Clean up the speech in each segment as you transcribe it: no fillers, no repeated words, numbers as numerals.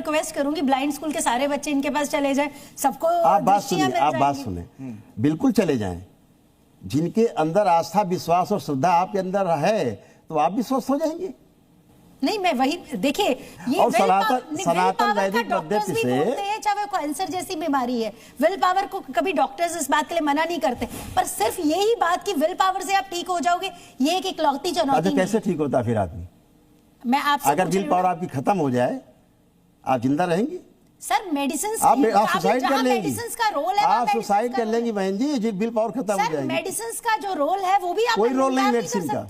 Request करूंगी blind school के सारे बच्चे इनके पास चले जाएं, सबको आप बात सुने, बिल्कुल चले जाएं। जिनके अंदर आस्था, विश्वास और श्रद्धा आपके अंदर है तो आप भी स्वस्थ हो जाएंगे। नहीं, मैं वही देखिए, ये और सनातन वैदिक पद्धति से, चाहे कैंसर जैसी बीमारी है, विल पावर को कभी डॉक्टर्स इस बात के लिए मना नहीं करते, पर सिर्फ यही बात कि विल पावर से आप ठीक हो जाओगे, ये एक इकलौती चुनौती। अच्छा, कैसे ठीक होता फिर आदमी? मैं आपसे अगर विल पावर आपकी खत्म हो जाए, आप जिंदा रहेंगी? सर मेडिसिन आप सुसाइड कर लेंगी, मेडिसिन का रोल है, आप सुसाइड कर लेंगी बहन जी, विल पावर खत्म हो जाएगी। मेडिसिन का जो रोल है वो भी आप कोई रोल नहीं मेडिसिन का।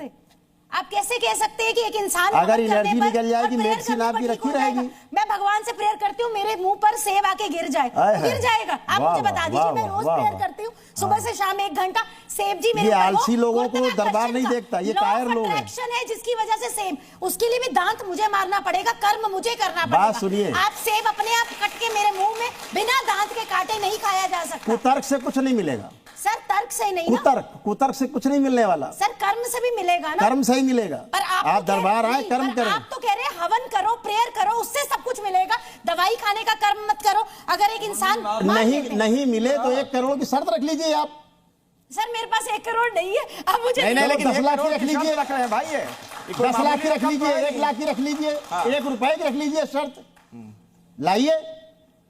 आप कैसे कह सकते हैं कि एक इंसान अगर एनर्जी निकल जाएगी, मेडिसिन आपकी रखी रहेगी। मैं भगवान से प्रेयर करती हूँ मेरे मुंह पर सेब आके गिर जाए, गिर जाएगा। आप मुझे बता दीजिए, मैं रोज प्रेयर करती हूँ सुबह से शाम 1 घंटा, सेब जी मेरे ये आलसी लोगों को दरबार नहीं देखता, ये कायर लोग हैं। अट्रैक्शन है जिसकी वजह से सेब, उसके लिए भी दांत मुझे मारना पड़ेगा, कर्म मुझे करना पड़ेगा। बात सुनिए, आप सेब अपने आप कट के मेरे मुंह में बिना दांत के काटे नहीं खाया जा सकता। कुतर्क से कुछ नहीं मिलेगा सर, तर्क से नहीं, कुतर्क से कुछ नहीं मिलने वाला सर, कर्म से भी मिलेगा ना। कर्म से ही मिलेगा। पर आप दरबार आए, कर्म करें। आप तो कह रहे हैं हवन करो, प्रेयर करो, उससे सब कुछ मिलेगा, दवाई खाने का कर्म मत करो। अगर एक इंसान नहीं मिले तो 1 करोड़ की शर्त रख लीजिए आप। सर मेरे पास 1 करोड़ नहीं है, अब मुझे नहीं, लेकिन 10 लाख की रख लीजिए, रख रहे हैं भाई, 10 लाख की रख लीजिए, 1 लाख की रख लीजिए, 1 रुपए की रख लीजिए शर्त। लाइए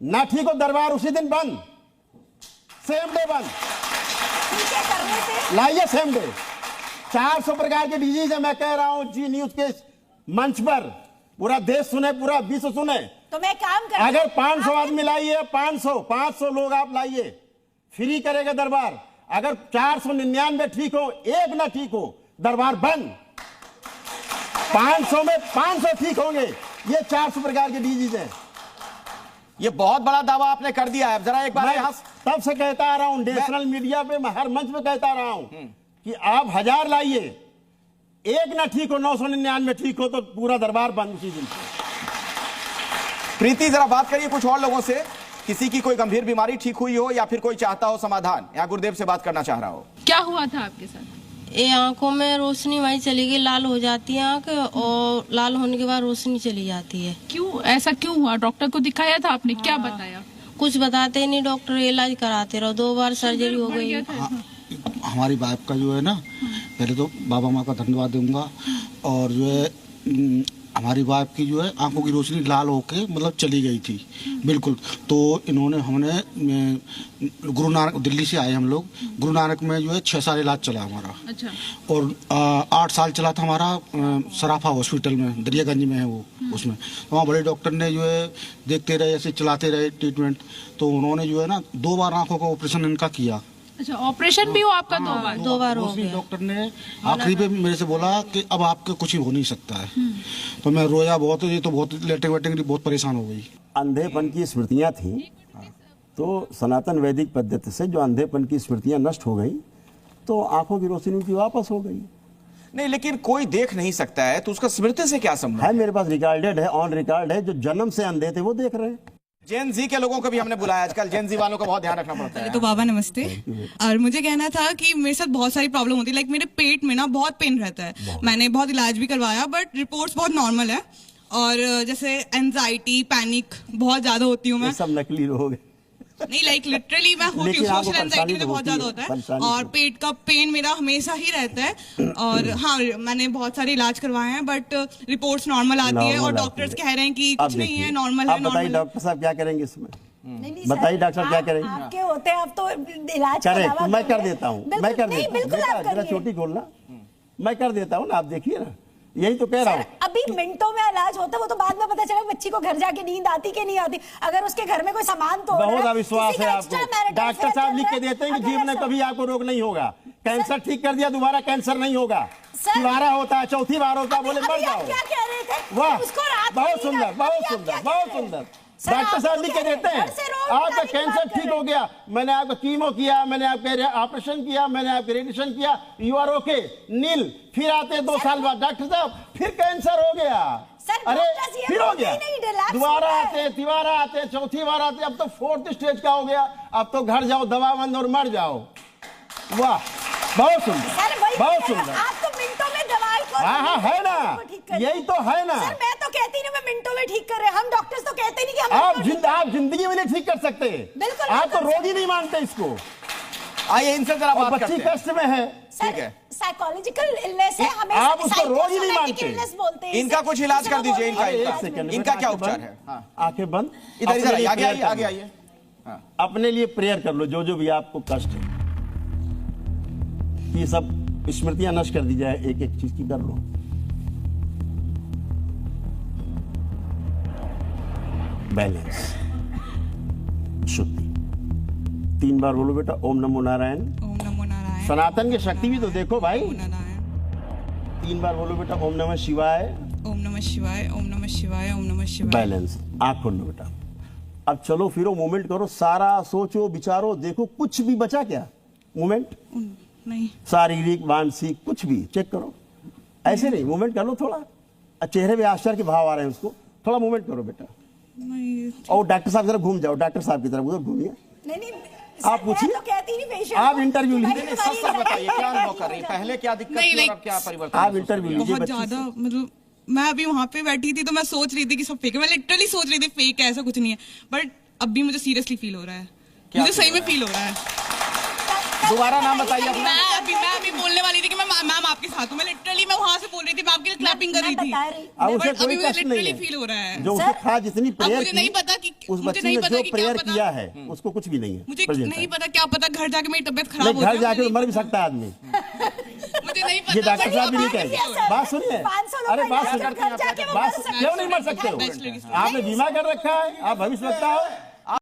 ना, ठीक हो दरबार उसी दिन बंद, सेम डे बंद, लाइए सेम डे। 400 प्रकार के डिजीज है, मैं कह रहा हूं जी न्यूज के मंच पर, पूरा देश सुने, पूरा विश्व सुने। तो मैं काम कर, अगर 500 आदमी लाइए, 500 लोग आप लाइए, फ्री करेगा दरबार। अगर 499 ठीक हो, 1 ना ठीक हो, दरबार बंद। 500 में 500 ठीक होंगे। ये 400 प्रकार के डिजीज हैं। ये बहुत बड़ा दावा आपने कर दिया है। जरा एक बार मैं तब से कहता आ रहा हूं, नेशनल मीडिया पे, मैं हर मंच पे कहता रहा हूं कि आप 1000 लाइए, 1 ना ठीक हो, 999 ठीक हो, तो पूरा दरबार बंद उसी दिन। प्रीति, जरा बात करिए कुछ और लोगों से, किसी की कोई गंभीर बीमारी ठीक हुई हो या फिर कोई चाहता हो समाधान, या गुरुदेव से बात करना चाह रहा हो। क्या हुआ था आपके साथ? ये आंखों में रोशनी वही चली गई, लाल हो जाती है आंख, और लाल होने के बाद रोशनी चली जाती है। क्यों, ऐसा क्यों हुआ? डॉक्टर को दिखाया था आपने? क्या बताया? कुछ बताते ही नहीं डॉक्टर, इलाज कराते रहो, 2 बार सर्जरी हो गई। हमारी वाइफ का जो है ना, पहले तो बाबा माँ का धन्यवाद दूंगा, और जो है हमारी वाइफ की जो है आंखों की रोशनी लाल होके मतलब चली गई थी बिल्कुल। तो हमने गुरु नानक, दिल्ली से आए हम लोग, गुरु नानक में जो है 6 साल इलाज चला हमारा। अच्छा। और 8 साल चला था हमारा सराफा हॉस्पिटल में, दरियागंज में है वो, उसमें। तो वहाँ बड़े डॉक्टर ने जो है देखते रहे, ऐसे चलाते रहे ट्रीटमेंट। तो उन्होंने जो है ना 2 बार आंखों का ऑपरेशन इनका किया। अच्छा, ऑपरेशन भी हो आपका? 2 बार हो गया। डॉक्टर ने आखिरी पे मेरे से बोला कि अब आपके कुछ ही हो नहीं सकता है। तो मैं रोया बहुत, ये तो बहुत लेटे बहुत परेशान हो गई। अंधेपन की स्मृतियां थी, तो सनातन वैदिक पद्धति से जो अंधेपन की स्मृतियां नष्ट हो गई, तो आंखों की रोशनी की वापस हो गई। नहीं, लेकिन कोई देख नहीं सकता है तो उसका स्मृति से क्या संबंध है? मेरे पास रिकॉर्डेड है, ऑन रिकॉर्ड है, जो जन्म से अंधे थे वो देख रहे हैं। जेन जी के लोगों को भी हमने बुलाया, आजकल जेन जी वालों का बहुत ध्यान रखना पड़ता है। तो बाबा नमस्ते। और मुझे कहना था कि मेरे साथ बहुत सारी प्रॉब्लम होती है, लाइक मेरे पेट में ना बहुत पेन रहता है। मैंने बहुत इलाज भी करवाया, बट रिपोर्ट्स बहुत नॉर्मल है। और जैसे एंजाइटी, पैनिक बहुत ज्यादा होती हूँ मैं। सब नकली लोग नहीं, लाइक लिटरली मैं होती हूँ, सोशल एंजाइटी मुझे बहुत ज्यादा होता है, और पेट का पेन मेरा हमेशा ही रहता है। और हाँ, मैंने बहुत सारे इलाज करवाए हैं, बट रिपोर्ट्स नॉर्मल आती है, और डॉक्टर्स कह रहे हैं कि कुछ नहीं है, नॉर्मल है। बताइए डॉक्टर साहब क्या करेंगे इसमें? बताइए डॉक्टर साहब क्या करेंगे? आपके होते हैं, आप तो इलाज करें, मैं कर देता हूँ, मैं कर देता हूँ। जरा चोटी खोलना, मैं कर देता हूँ ना, आप देखिए ना, यही तो कह रहा हूँ। अभी मिनटों में इलाज होता है, वो तो बाद में पता चला बच्ची को घर जाके नींद आती कि नहीं आती। अगर उसके घर में कोई सामान तो बहुत अविश्वास है आपको। डॉक्टर साहब लिख के देते हैं कि जीवन में कभी आपको रोग नहीं होगा। कैंसर ठीक कर दिया, दोबारा कैंसर नहीं होगा। दोबारा होता है, चौथी बार होता है, बोले मर जाओ। क्या कह रहे थे? वाह, बहुत सुंदर, बहुत सुंदर, बहुत सुंदर। डॉक्टर साहब लिख के देते हैं आपका कैंसर ठीक हो गया, मैंने आपका कीमो किया, मैंने आपके ऑपरेशन किया, मैंने आपके रेडिएशन किया, यू आर ओके, नील। फिर आते हैं 2 साल बाद, डॉक्टर साहब फिर कैंसर हो गया। अरे फिर हो गया, दोबारा आते, तिबारा आते, चौथी बार आते, अब तो 4th स्टेज का हो गया। अब तो घर जाओ, दवा बंद और मर जाओ। वाह, बहुत सुंदर, बहुत सुंदर। आप तो मिनटों में दवाई हाँ, है ना, यही तो है ना। सर मैं तो कहती नहीं, मैं मिनटों में ठीक कर रहे हैं। हम डॉक्टर्स तो कहते नहीं कि जिंदगी में नहीं ठीक कर सकते। बिल्कुल, आप तो रोग ही नहीं मानते इसको। आइए इनसे जरा और बात बच्ची करते हैं। कष्ट में है। ठीक है, साइकोलॉजिकल इलनेस है, हमें आप उसको रोग ही नहीं साइकोसोमैटिक मानते। इलनेस बोलते हैं इनका इसे। कुछ इलाज कर दीजिए, इनका एक इनका सेकंड, इनका क्या आंखें उपचार बंद, है? हाँ, आंखें बंद, इधर अपने लिए आगे prayer आइए, कर आगे लो। आइए। हाँ, अपने लिए प्रेयर कर लो, जो भी आपको कष्ट है, ये सब स्मृतियां नष्ट कर दी जाए, एक एक चीज की कर लो। बैलेंस, शुद्धि। 3 बार बोलो बेटा, ओम नमो नारायण। ओम नमो नारायण। सनातन की शक्ति भी तो देखो भाई। ओम नारायण। 3 बार बोलो बेटा, ओम नमः शिवाय। ओम नमः शिवाय, ओम नमः शिवाय, ओम नमः शिवाय। बैलेंस। आंख खोल लो बेटा। अब चलो फिरो, मूवमेंट करो, सारा सोचो विचारो, देखो कुछ भी बचा क्या मूवमेंट? नहीं। शारीरिक मानसिक कुछ भी चेक करो। ऐसे नहीं, मूवमेंट कर लो थोड़ा। चेहरे में आश्चर्य के भाव आ रहे हैं, उसको थोड़ा मूवमेंट करो बेटा। नहीं। और डॉक्टर साहब की तरफ घूम जाओ, डॉक्टर साहब की तरफ उधर घूमिए। नहीं आप पूछिए, मैं तो कहती नहीं पेशेंट आप को। इंटरव्यू मैं लीजिए। तुम्हारी सच बताइए क्या अनुभव कर रही है? हो पहले क्या दिक्कत नहीं, थी और नहीं। अब क्या परिवर्तन? आप इंटरव्यू लीजिए बहुत बच्ची ज्यादा, से। मतलब मैं अभी वहां पे बैठी थी तो मैं सोच रही थी कि सब फेक है। मैं लिटरली सोच रही थी फेक है, ऐसा कुछ नहीं है। बट अभी मुझे सीरियसली फील हो रहा है, मुझे सही में फील हो रहा है। दोबारा नाम बताइए अपना। मैं अभी बोलने वाली थी कि मैं मैम आपके साथ हूँ। मैं लिटरली मैं वहां से बोल रही थी, मैं आपके लिए क्लैपिंग कर रही थी। अब उसे बट कोई अभी मुझे कष्ट नहीं लिटरली है। फील हो रहा है। जो उसके खास जितनी अब प्रेयर मुझे नहीं की, पता कि उस मुझे बच्ची नहीं ने पता जो कि क्या प्रेयर पता। किया है उसको कुछ भी नहीं है। मुझे present नहीं time। पता, क्या पता घर जाके मेरी तबीयत खराब नहीं, हो घर जाए। जाके तो मर भी सकता है आदमी। मुझे नहीं पता। ये डॉक्टर बट साहब भी नहीं ये कहेंगे। सर, बात सुनिए, 500 लोग अरे बात इलाज सुनिए, कर जाके वो बात मर सकते क्यों नहीं मर सकते हो? Bachelor की आपने बीमा कर रखा है, आप भविष्य लगता है।